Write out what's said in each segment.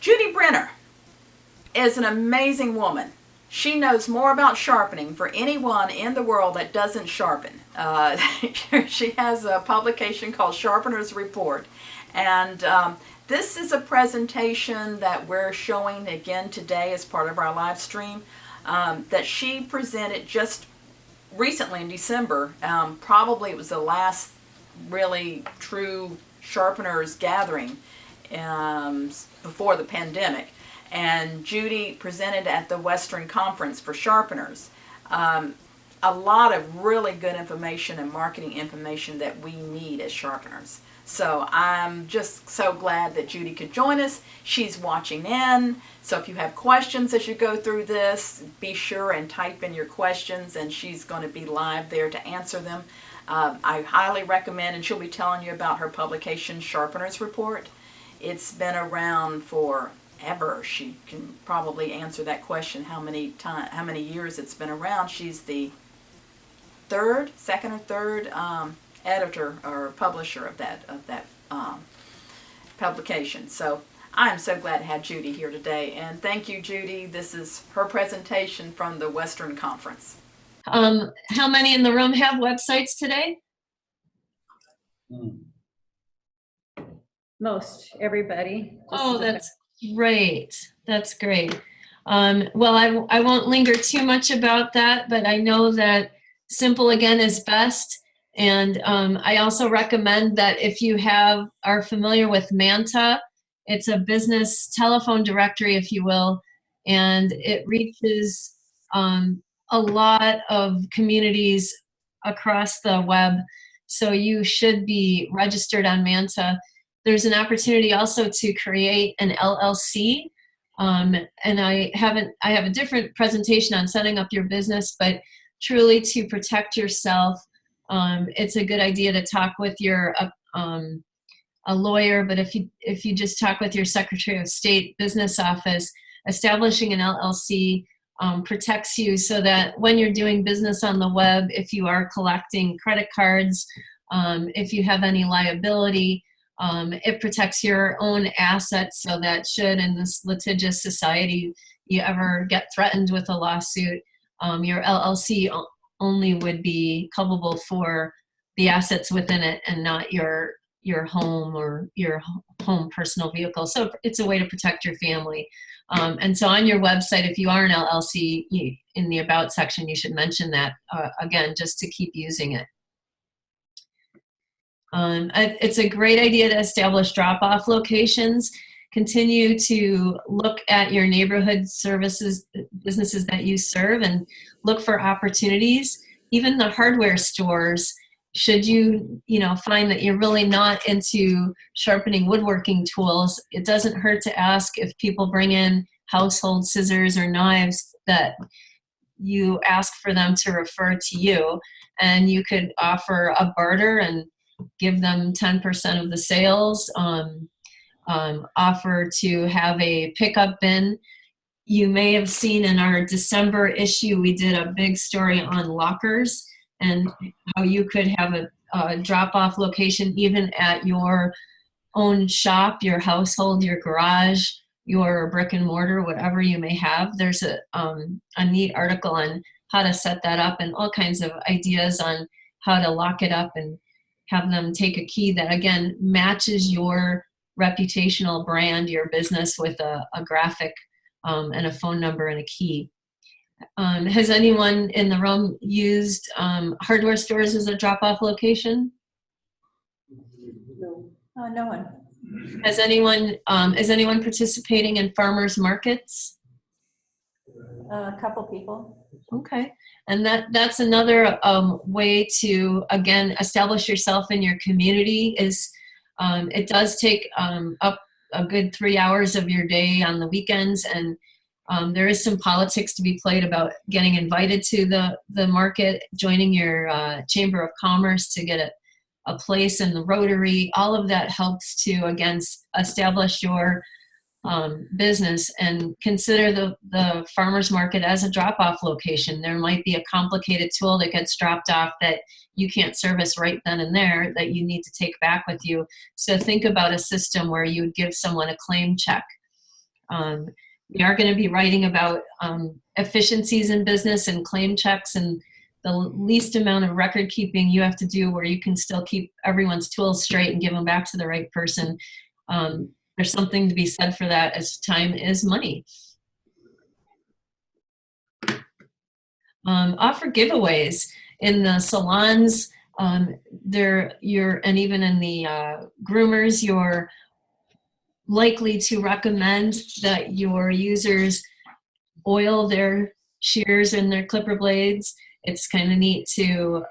Judy Brenner is an amazing woman. She knows more about sharpening for anyone in the world that doesn't sharpen. She has a publication called Sharpeners Report. And this is a presentation that we're showing again today as part of our live stream that she presented just recently in December. Probably it was the last really true Sharpeners gathering before the pandemic. And Judy presented at the Western Conference for Sharpeners. A lot of really good information and marketing information that we need as sharpeners. So I'm just so glad that Judy could join us. She's watching in. So if you have questions as you go through this, be sure and type in your questions, and she's going to be live there to answer them. I highly recommend, and she'll be telling you about her publication, Sharpeners Report. It's been around forever. She can probably answer that question, how many years it's been around. She's the second or third editor or publisher of that publication. So I'm so glad to have Judy here today. And thank you, Judy. This is her presentation from the Western Conference. How many in the room have websites today? Most, everybody. Oh, that's great. That's great. Well, I won't linger too much about that, but I know that simple again is best. And I also recommend that if you are familiar with Manta, it's a business telephone directory, if you will, and it reaches a lot of communities across the web. So you should be registered on Manta. There's an opportunity also to create an LLC. And I have a different presentation on setting up your business, but truly to protect yourself, it's a good idea to talk with a lawyer, but if you just talk with your Secretary of State business office, establishing an LLC protects you so that when you're doing business on the web, if you are collecting credit cards, if you have any liability, it protects your own assets so that should in this litigious society you ever get threatened with a lawsuit, your LLC only would be culpable for the assets within it and not your home or your home personal vehicle. So it's a way to protect your family. And so on your website, if you are an LLC, in the About section, you should mention that, again, just to keep using it. It's a great idea to establish drop-off locations. Continue to look at your neighborhood services, businesses that you serve, and look for opportunities. Even the hardware stores, should you find that you're really not into sharpening woodworking tools, it doesn't hurt to ask if people bring in household scissors or knives that you ask for them to refer to you, and you could offer a barter and give them 10% of the sales, offer to have a pickup bin. You may have seen in our December issue, we did a big story on lockers and how you could have a drop-off location even at your own shop, your household, your garage, your brick and mortar, whatever you may have. There's a neat article on how to set that up and all kinds of ideas on how to lock it up and have them take a key that, again, matches your reputational brand, your business, with a graphic and a phone number and a key. Has anyone in the room used hardware stores as a drop-off location? No, no one. Is anyone participating in farmers markets? A couple people. Okay, and that's another way to, again, establish yourself in your community. It does take up a good 3 hours of your day on the weekends, and there is some politics to be played about getting invited to the market, joining your Chamber of Commerce to get a place in the Rotary. All of that helps to, again, establish your business, and consider the farmers market as a drop-off location. There might be a complicated tool that gets dropped off that you can't service right then and there that you need to take back with you. So think about a system where you would give someone a claim check We are going to be writing about efficiencies in business and claim checks and the least amount of record keeping you have to do where you can still keep everyone's tools straight and give them back to the right person. There's something to be said for that, as time is money. Offer giveaways in the salons, and even in the groomers, you're likely to recommend that your users oil their shears and their clipper blades. It's kind of neat to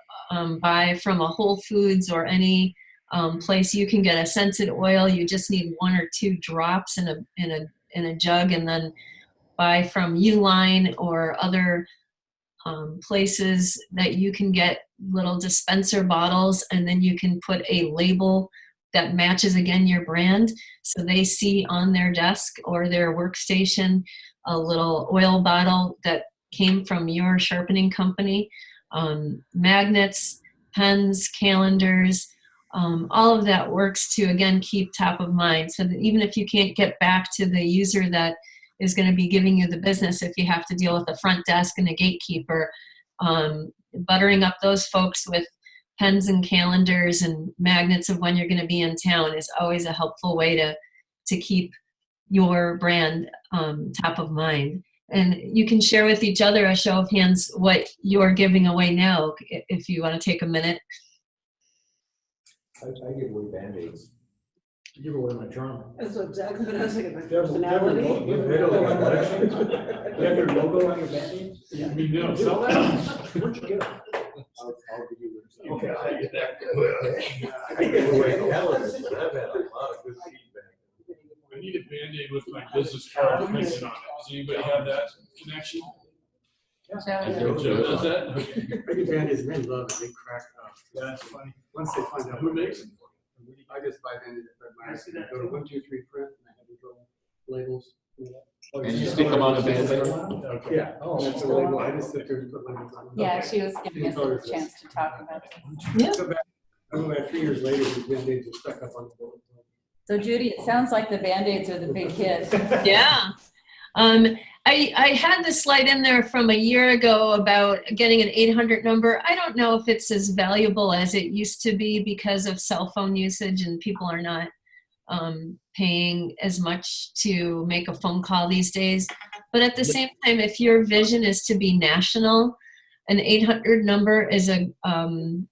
buy from a Whole Foods or any place you can get a scented oil. You just need 1 or 2 drops in a jug, and then buy from Uline or other places that you can get little dispenser bottles, and then you can put a label that matches again your brand, so they see on their desk or their workstation a little oil bottle that came from your sharpening company. Magnets, pens, calendars, all of that works to again keep top of mind, so that even if you can't get back to the user that is going to be giving you the business, if you have to deal with a front desk and a gatekeeper, buttering up those folks with pens and calendars and magnets of when you're going to be in town is always a helpful way to keep your brand top of mind. And you can share with each other, a show of hands, what you're giving away now, if you want to take a minute. I give away Band-Aids. Give away my charm. That's exactly what I was thinking, my You have personality. your logo on your Band-Aid? Yeah. You mean, no, sell that? Where'd you get it? I'll give you one. Okay, I get that. I give away a lot of it, but I've had a lot of good feedback. I need a Band-Aid with my business card printed on it. Does anybody have that connection? Joe does that? Okay. I get Band-Aids, and they love it, they crack up. That's funny. Once they find out Who makes it? I just buy Band-Aids at Fred Meyer's. Go to 1, 2, 3 print, and I have these little labels. And you stick them on the Band-Aid? Okay. Yeah, that's a label, I just sit there and put labels on them. Yeah, she was giving us a chance to talk about this. Yeah. So about 3 years later, the Band-Aids are stuck up on the bullet. So Judy, it sounds like the Band-Aids are the big hit. Yeah. I had this slide in there from a year ago about getting an 800 number. I don't know if it's as valuable as it used to be because of cell phone usage, and people are not paying as much to make a phone call these days. But at the same time, if your vision is to be national, an 800 number is a kind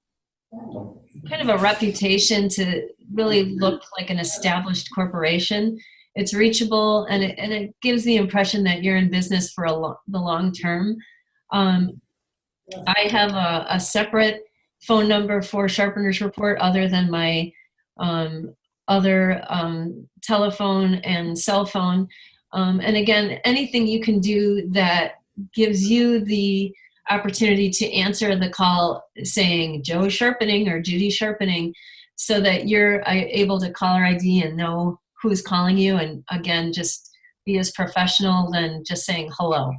of a reputation to really look like an established corporation. It's reachable, and it gives the impression that you're in business for the long term. I have a separate phone number for Sharpeners Report other than my other telephone and cell phone. And again, anything you can do that gives you the opportunity to answer the call saying Joe Sharpening or Judy Sharpening, so that you're able to caller ID and know who's calling you, and again, just be as professional than just saying hello.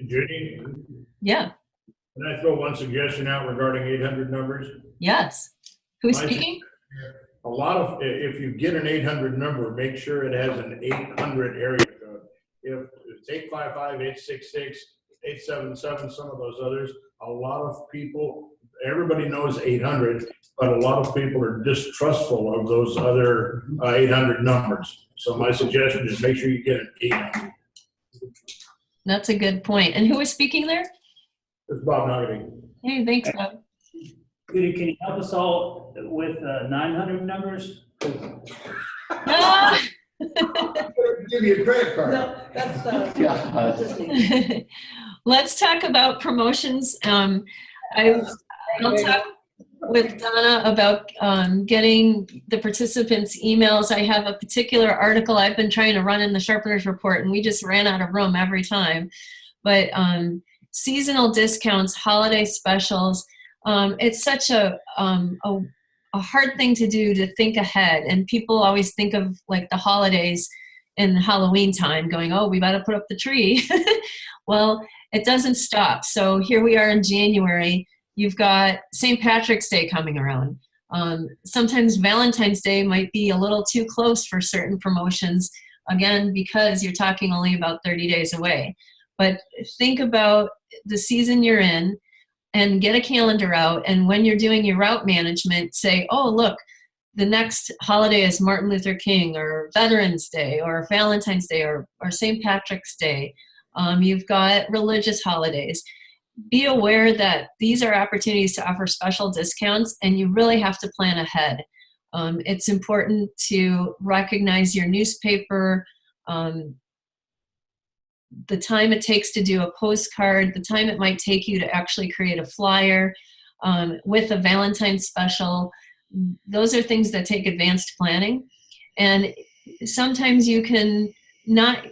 Judy, Yeah. can I throw one suggestion out regarding 800 numbers? Yes. Who's My speaking? A lot of, if you get an 800 number, make sure it has an 800 area code. If it's 855, 866, 877, some of those others, a lot of people, everybody knows 800, but a lot of people are distrustful of those other 800 numbers. So my suggestion is make sure you get an 800. That's a good point. And who is speaking there? It's Bob Nagany. Hey, thanks, Bob. Judy, can you help us all with 900 numbers? Ah! Give you a credit card. No, that's, God. Let's talk about promotions. I'll talk with Donna about getting the participants' emails. I have a particular article I've been trying to run in the Sharpeners Report, and we just ran out of room every time. But seasonal discounts, holiday specials, it's such a hard thing to do, to think ahead. And people always think of like the holidays in Halloween time going, oh, we got to put up the tree. Well, it doesn't stop. So here we are in January. You've got St. Patrick's Day coming around. Sometimes Valentine's Day might be a little too close for certain promotions, again, because you're talking only about 30 days away. But think about the season you're in and get a calendar out. And when you're doing your route management, say, oh, look, the next holiday is Martin Luther King or Veterans Day or Valentine's Day or St. Patrick's Day. You've got religious holidays. Be aware that these are opportunities to offer special discounts, and you really have to plan ahead. It's important to recognize your newspaper, the time it takes to do a postcard, the time it might take you to actually create a flyer with a Valentine's special. Those are things that take advanced planning. And sometimes you can not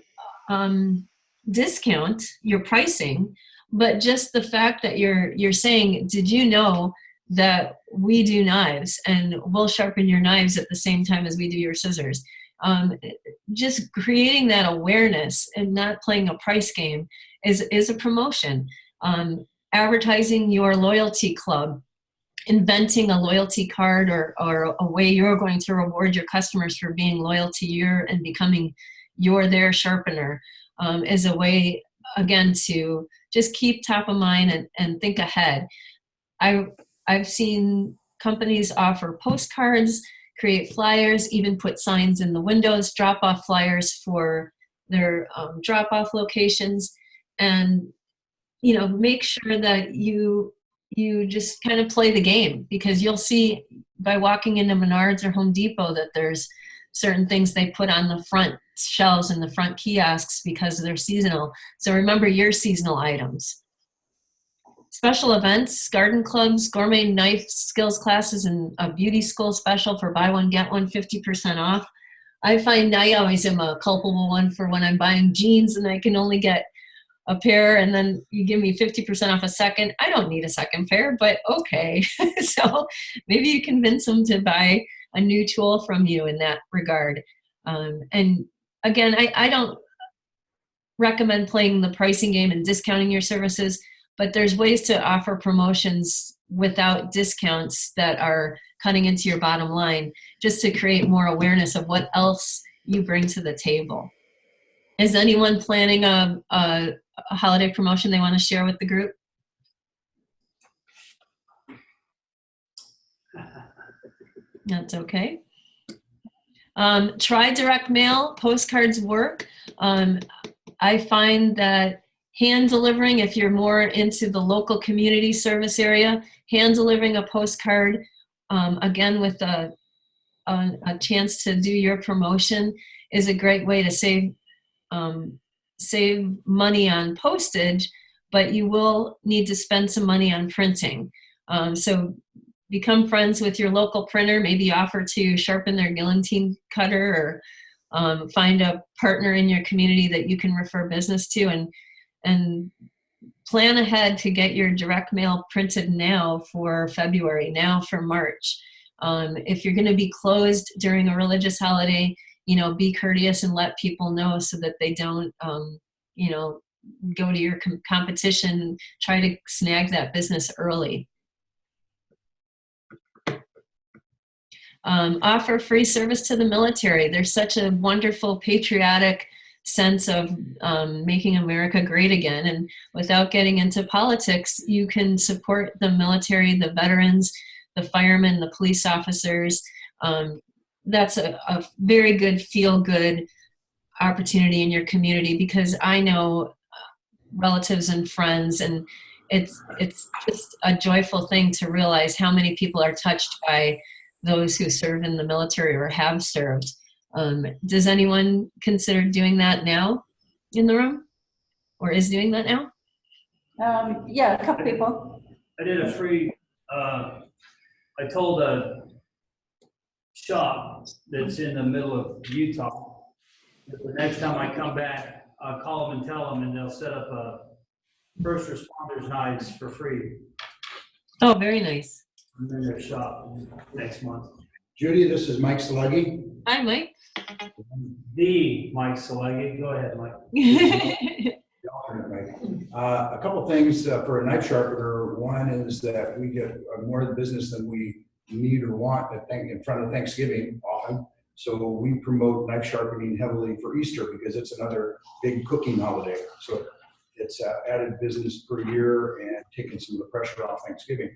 discount your pricing, but just the fact that you're saying, did you know that we do knives and we'll sharpen your knives at the same time as we do your scissors? Just creating that awareness and not playing a price game is a promotion. Advertising your loyalty club, inventing a loyalty card or a way you're going to reward your customers for being loyal to you and becoming their sharpener is a way, again, to just keep top of mind and think ahead. I've seen companies offer postcards, create flyers, even put signs in the windows, drop-off flyers for their drop-off locations, and make sure that you just kind of play the game, because you'll see by walking into Menards or Home Depot that there's certain things they put on the front shelves and the front kiosks because they're seasonal. So remember your seasonal items. Special events, garden clubs, gourmet knife skills classes, and a beauty school special for buy one, get one, 50% off. I find I always am a culpable one for when I'm buying jeans and I can only get a pair, and then you give me 50% off a second. I don't need a second pair, but okay. So maybe you convince them to buy a new tool from you in that regard. And again, I don't recommend playing the pricing game and discounting your services, but there's ways to offer promotions without discounts that are cutting into your bottom line, just to create more awareness of what else you bring to the table. Is anyone planning a holiday promotion they want to share with the group? That's okay. Try direct mail. Postcards work. I find that hand delivering, if you're more into the local community service area, hand delivering a postcard, again with a chance to do your promotion, is a great way to save money on postage, but you will need to spend some money on printing. So become friends with your local printer. Maybe offer to sharpen their guillotine cutter, or find a partner in your community that you can refer business to, and plan ahead to get your direct mail printed now for February, now for March. If you're going to be closed during a religious holiday, be courteous and let people know so that they don't, go to your competition and try to snag that business early. Offer free service to the military. There's such a wonderful patriotic sense of making America great again. And without getting into politics, you can support the military, the veterans, the firemen, the police officers. That's a very good feel-good opportunity in your community, because I know relatives and friends, and it's just a joyful thing to realize how many people are touched by those who serve in the military or have served. Does anyone consider doing that now in the room, or is doing that now? Yeah, a couple people. I did a free, I told a shop that's in the middle of Utah that the next time I come back, I'll call them and tell them, and they'll set up a first responders nights for free. Oh, very nice. I'm in their shop next month. Judy, this is Mike Seleggi. Hi, Mike. The Mike Seleggi. Go ahead, Mike. The alternate Mike. A couple things for a knife sharpener. One is that we get more of the business than we need or want in front of Thanksgiving often. So we promote knife sharpening heavily for Easter because it's another big cooking holiday. So it's added business per year and taken some of the pressure off Thanksgiving.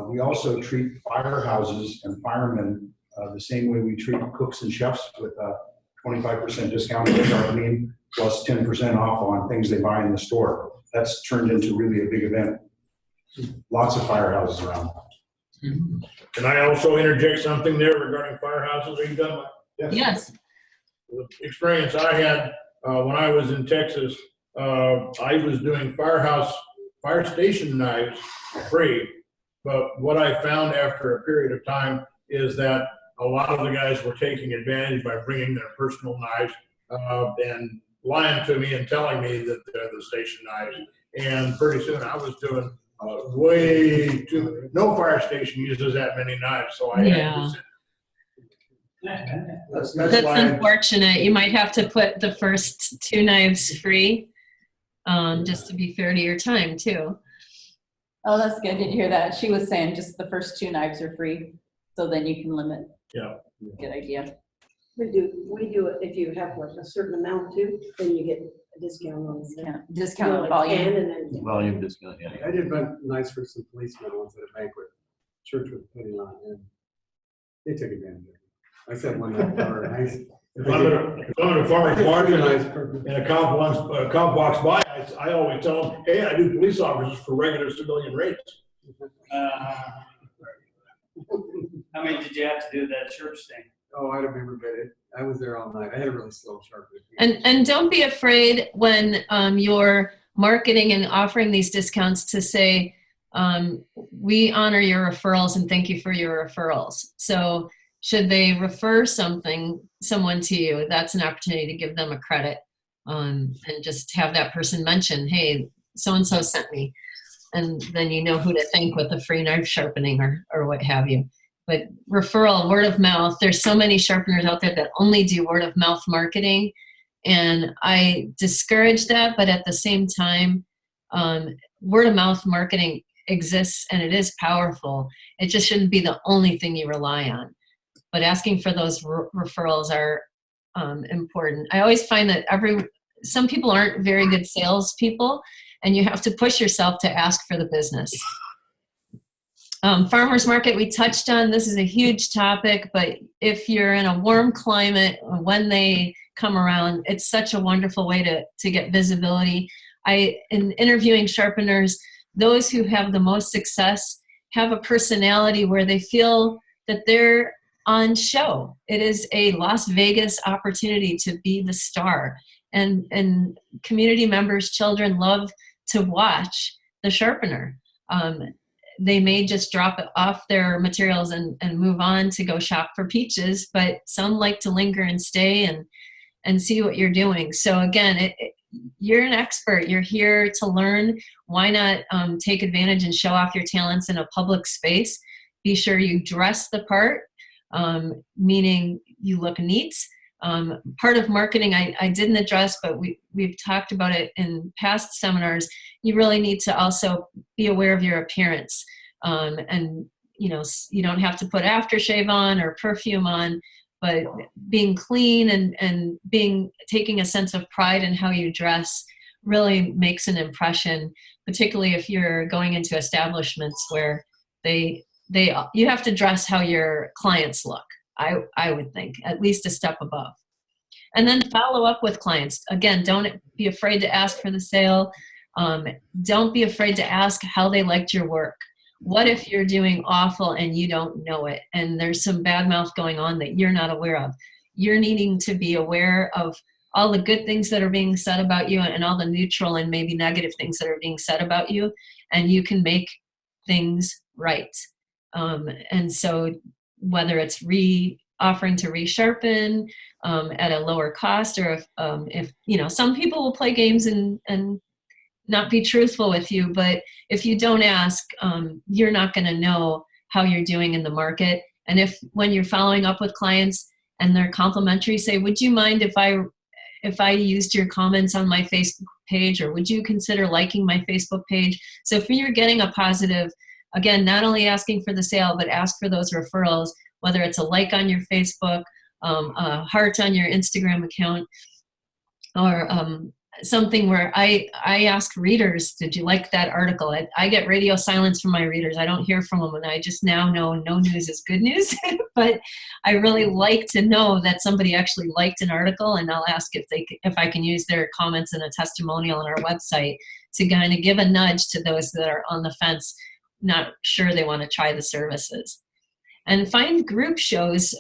We also treat firehouses and firemen the same way we treat cooks and chefs, with a 25% discount on sharpening plus 10% off on things they buy in the store. That's turned into really a big event. Lots of firehouses around. Can I also interject something there regarding firehouses? Are you done? Yes. The experience I had when I was in Texas, I was doing fire station knives free. But what I found after a period of time is that a lot of the guys were taking advantage by bringing their personal knives and lying to me and telling me that they're the station knives. And pretty soon I was doing way too. No fire station uses that many knives, so I had to use it. That's unfortunate. You might have to put the first 2 knives free, just to be fair to your time too. Oh, that's good. Did you hear that? She was saying just the first 2 knives are free, so then you can limit. Yeah. Good idea. We do it if you have like a certain amount too, then you get a discount on the Discount on like volume. 10 and then. Volume discount, yeah. I did buy knives for some policemen once at a banquet. Church was putting on, and they took advantage of it. I said one night, nice. If I'm at a farmer's market and a cop walks by, I always tell them, hey, I do police officers for regular civilian rates. How many did you have to do that church thing? Oh, I don't remember, but I was there all night. I had a really slow sharpening. And don't be afraid when you're marketing and offering these discounts to say, we honor your referrals and thank you for your referrals. So should they refer someone to you, that's an opportunity to give them a credit, and just have that person mention, hey, so-and-so sent me. And then you know who to thank with a free knife sharpening or what have you. But referral, word of mouth, there's so many sharpeners out there that only do word of mouth marketing. And I discourage that, but at the same time, word of mouth marketing exists and it is powerful. It just shouldn't be the only thing you rely on. But asking for those referrals are important. I always find that some people aren't very good salespeople, and you have to push yourself to ask for the business. Farmers market, we touched on. This is a huge topic, but if you're in a warm climate, when they come around, it's such a wonderful way to get visibility. In interviewing sharpeners, those who have the most success have a personality where they feel that they're on show. It is a Las Vegas opportunity to be the star. And community members, children love to watch the sharpener. They may just drop off their materials and move on to go shop for peaches, but some like to linger and stay and see what you're doing. So again, you're an expert. You're here to learn. Why not take advantage and show off your talents in a public space? Be sure you dress the part, meaning you look neat. Part of marketing I didn't address, but we've talked about it in past seminars. You really need to also be aware of your appearance. And you don't have to put aftershave on or perfume on, but being clean and taking a sense of pride in how you dress really makes an impression, particularly if you're going into establishments where you have to dress how your clients look. I would think at least a step above. And then follow up with clients. Again, don't be afraid to ask for the sale. Don't be afraid to ask how they liked your work. What if you're doing awful and you don't know it and there's some bad mouth going on that you're not aware of? You're needing to be aware of all the good things that are being said about you and all the neutral and maybe negative things that are being said about you, and you can make things right. And so whether it's offering to resharpen at a lower cost, or if some people will play games and not be truthful with you, but if you don't ask, you're not going to know how you're doing in the market. And when you're following up with clients and they're complimentary, say, would you mind if I used your comments on my Facebook page, or would you consider liking my Facebook page? So if you're getting a positive again, not only asking for the sale, but ask for those referrals, whether it's a like on your Facebook, a heart on your Instagram account, or something where I ask readers, did you like that article? I get radio silence from my readers. I don't hear from them, and I just now know no news is good news. But I really like to know that somebody actually liked an article, and I'll ask if I can use their comments in a testimonial on our website to kind of give a nudge to those that are on the fence, not sure they want to try the services. And find group shows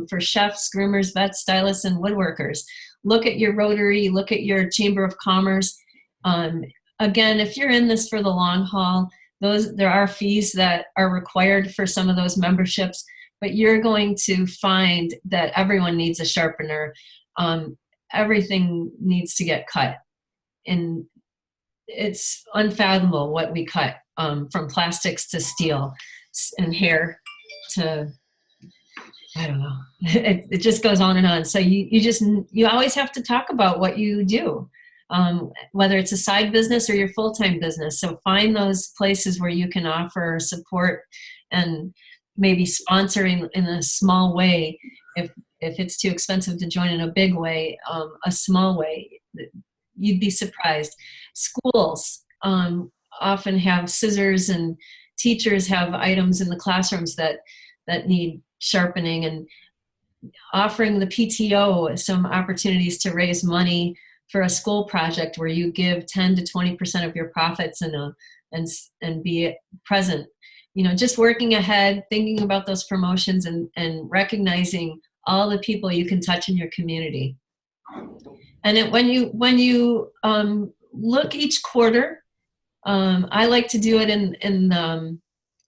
for chefs, groomers, vets, stylists, and woodworkers. Look at your Rotary, look at your Chamber of Commerce. Again, if you're in this for the long haul, there are fees that are required for some of those memberships, but you're going to find that everyone needs a sharpener. Everything needs to get cut. And it's unfathomable what we cut, from plastics to steel and hair to, I don't know. It just goes on and on. So you always have to talk about what you do, whether it's a side business or your full-time business. So find those places where you can offer support and maybe sponsoring in a small way. If it's too expensive to join in a big way, a small way, you'd be surprised. Schools often have scissors, and teachers have items in the classrooms that need sharpening, and offering the PTO some opportunities to raise money for a school project where you give 10 to 20% of your profits and be present. Just working ahead, thinking about those promotions, and recognizing all the people you can touch in your community. And when you look each quarter, I like to do it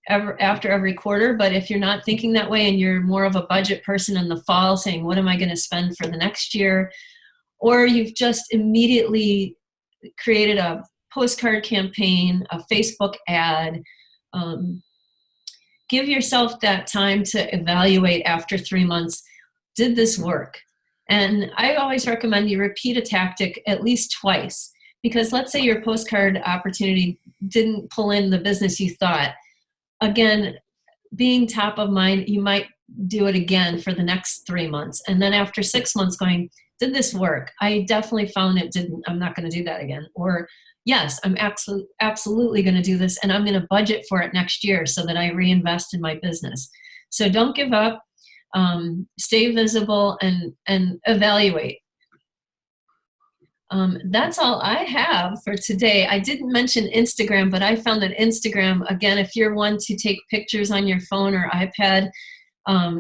after every quarter, but if you're not thinking that way and you're more of a budget person in the fall saying, what am I going to spend for the next year? Or you've just immediately created a postcard campaign, a Facebook ad, give yourself that time to evaluate after 3 months, did this work? And I always recommend you repeat a tactic at least twice, because let's say your postcard opportunity didn't pull in the business you thought. Again, being top of mind, you might do it again for the next 3 months. And then after 6 months going, did this work? I definitely found it didn't. I'm not going to do that again. Or yes, I'm absolutely going to do this, and I'm going to budget for it next year so that I reinvest in my business. So don't give up. Stay visible and evaluate. That's all I have for today. I didn't mention Instagram, but I found that Instagram, again, if you're one to take pictures on your phone or iPad,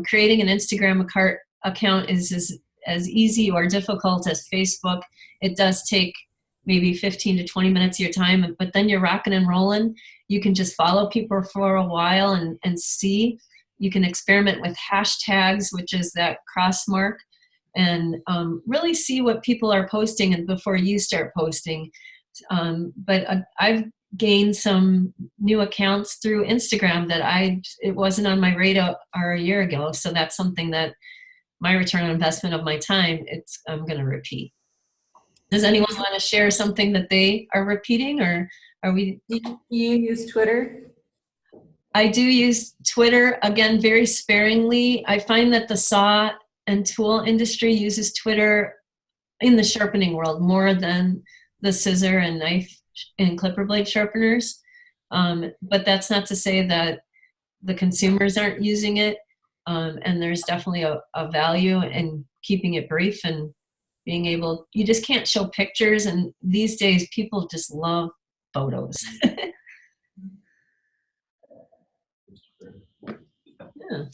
creating an Instagram account is as easy or difficult as Facebook. It does take maybe 15 to 20 minutes of your time, but then you're rocking and rolling. You can just follow people for a while and see. You can experiment with hashtags, which is that cross mark, and really see what people are posting and before you start posting. But I've gained some new accounts through Instagram that it wasn't on my radar a year ago. So that's something that my return on investment of my time, I'm going to repeat. Does anyone want to share something that they are repeating, or are we? Do you use Twitter? I do use Twitter, again, very sparingly. I find that the saw and tool industry uses Twitter in the sharpening world more than the scissor and knife and clipper blade sharpeners. But that's not to say that the consumers aren't using it. And there's definitely a value in keeping it brief and being able, you just can't show pictures. And these days people just love photos. Yeah.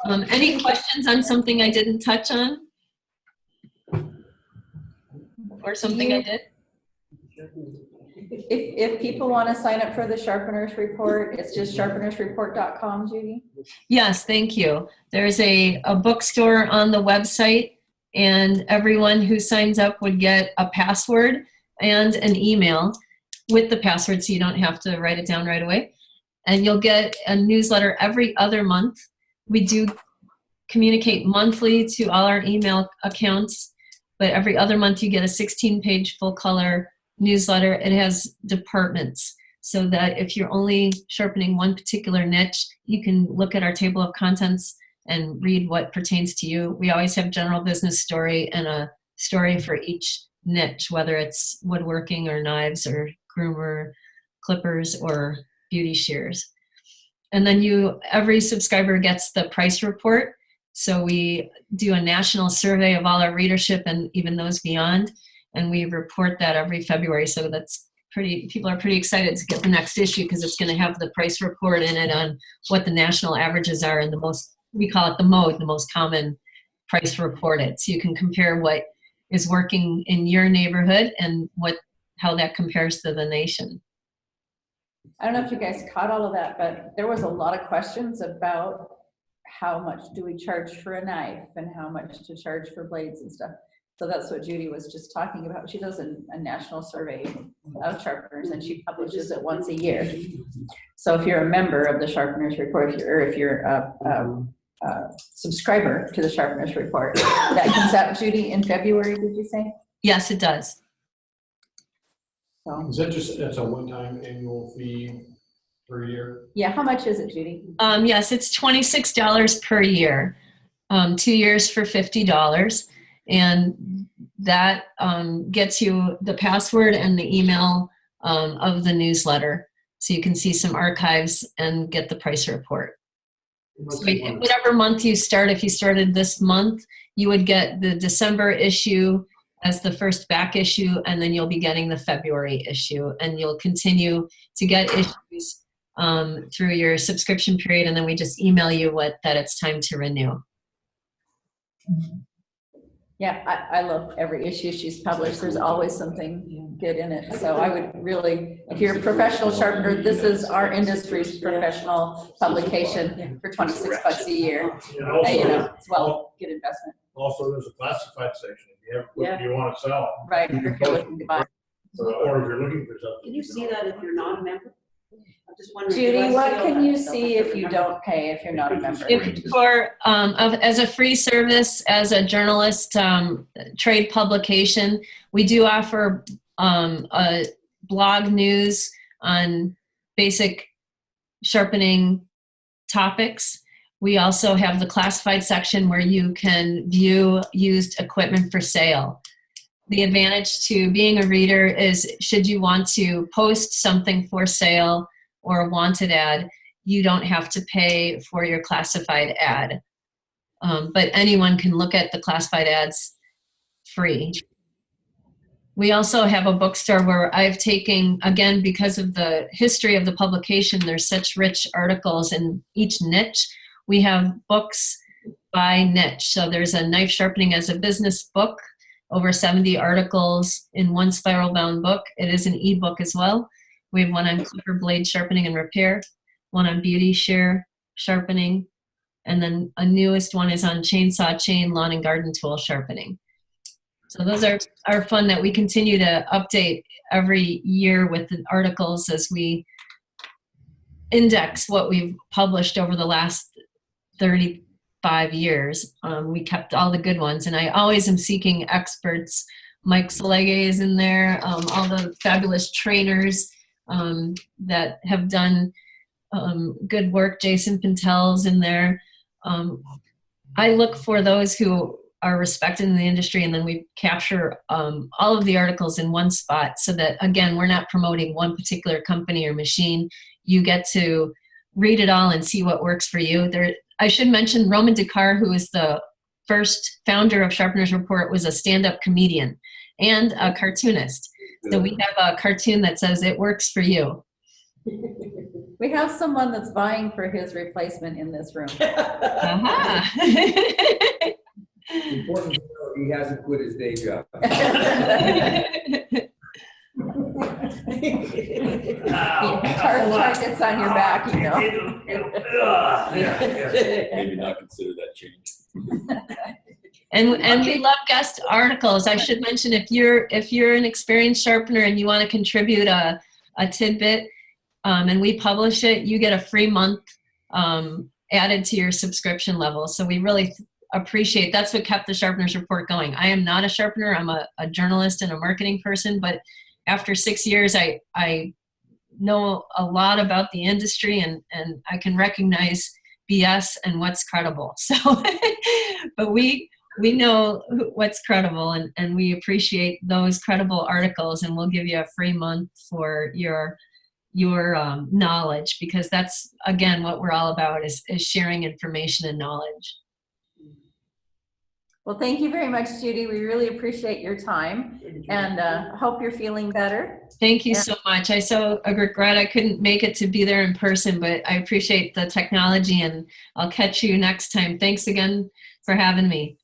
Any questions on something I didn't touch on? Or something I did? If people want to sign up for the Sharpeners Report, it's just sharpenersreport.com, Judy? Yes, thank you. There's a bookstore on the website, and everyone who signs up would get a password and an email with the password, so you don't have to write it down right away. And you'll get a newsletter every other month. We do communicate monthly to all our email accounts, but every other month you get a 16-page full-color newsletter. It has departments. so that if you're only sharpening one particular niche, you can look at our table of contents and read what pertains to you. We always have general business story and a story for each niche, whether it's woodworking or knives or groomer, clippers or beauty shears. And then every subscriber gets the price report. So we do a national survey of all our readership and even those beyond, and we report that every February. So that's people are pretty excited to get the next issue because it's going to have the price report in it on what the national averages are and we call it the mode, the most common price reported. So you can compare what is working in your neighborhood and how that compares to the nation. I don't know if you guys caught all of that, but there was a lot of questions about how much do we charge for a knife and how much to charge for blades and stuff. So that's what Judy was just talking about. She does a national survey of sharpeners and she publishes it once a year. So if you're a member of the Sharpeners Report, if you're a subscriber to the Sharpeners Report, that comes out, Judy, in February, did you say? Yes, it does. So, Is that that's a one-time annual fee per year? yeah, how much is it, Judy? Yes, it's $26 per year, 2 years for $50. And that gets you the password and the email of the newsletter. So you can see some archives and get the price report. So whatever month you start, if you started this month, you would get the December issue as the first back issue, and then you'll be getting the February issue, and you'll continue to get issues through your subscription period, and then we just email you that it's time to renew. Yeah, I love every issue she's published. There's always something good in it. So I would really, if you're a professional sharpener, this is our industry's professional publication for $26 a year. And also, it's good investment. Also, there's a classified section. If you have what you want to sell. Right, if you're looking to buy. Or if you're looking for something. Can you see that if you're not a member? I'm just wondering. Judy, what can you see if you don't pay, if you're not a member? As a free service, as a journalist trade publication, we do offer a blog news on basic sharpening topics. We also have the classified section where you can view used equipment for sale. The advantage to being a reader is, should you want to post something for sale or a wanted ad, you don't have to pay for your classified ad. But anyone can look at the classified ads free. We also have a bookstore where I've taken, again, because of the history of the publication, there's such rich articles in each niche. We have books by niche. So there's a knife sharpening as a business book, over 70 articles in one spiral bound book. It is an ebook as well. We have one on clipper blade sharpening and repair, one on beauty shear sharpening, and then a newest one is on chainsaw, chain, lawn and garden tool sharpening. So those are fun that we continue to update every year with the articles as we index what we've published over the last 35 years. We kept all the good ones, and I always am seeking experts. Mike Salege is in there, all the fabulous trainers that have done good work. Jason Pintel's in there. I look for those who are respected in the industry, and then we capture all of the articles in one spot so that, again, we're not promoting one particular company or machine. You get to read it all and see what works for you. I should mention Roman Dakar, who is the first founder of Sharpeners Report, was a stand-up comedian and a cartoonist. So we have a cartoon that says it works for you. We have someone that's vying for his replacement in this room. Important to know he hasn't quit his day job. Targets on your back, you know. Maybe not consider that change. And we love guest articles. I should mention, if you're an experienced sharpener and you want to contribute a tidbit, and we publish it, you get a free month added to your subscription level. So we really appreciate, that's what kept the Sharpeners Report going. I am not a sharpener, I'm a journalist and a marketing person, but after 6 years, I know a lot about the industry, and I can recognize BS and what's credible. So, but we know what's credible, and we appreciate those credible articles, and we'll give you a free month for your knowledge, because that's, again, what we're all about is sharing information and knowledge. Well, thank you very much, Judy. We really appreciate your time, and hope you're feeling better. Thank you so much. I so regret I couldn't make it to be there in person, but I appreciate the technology, and I'll catch you next time. Thanks again for having me.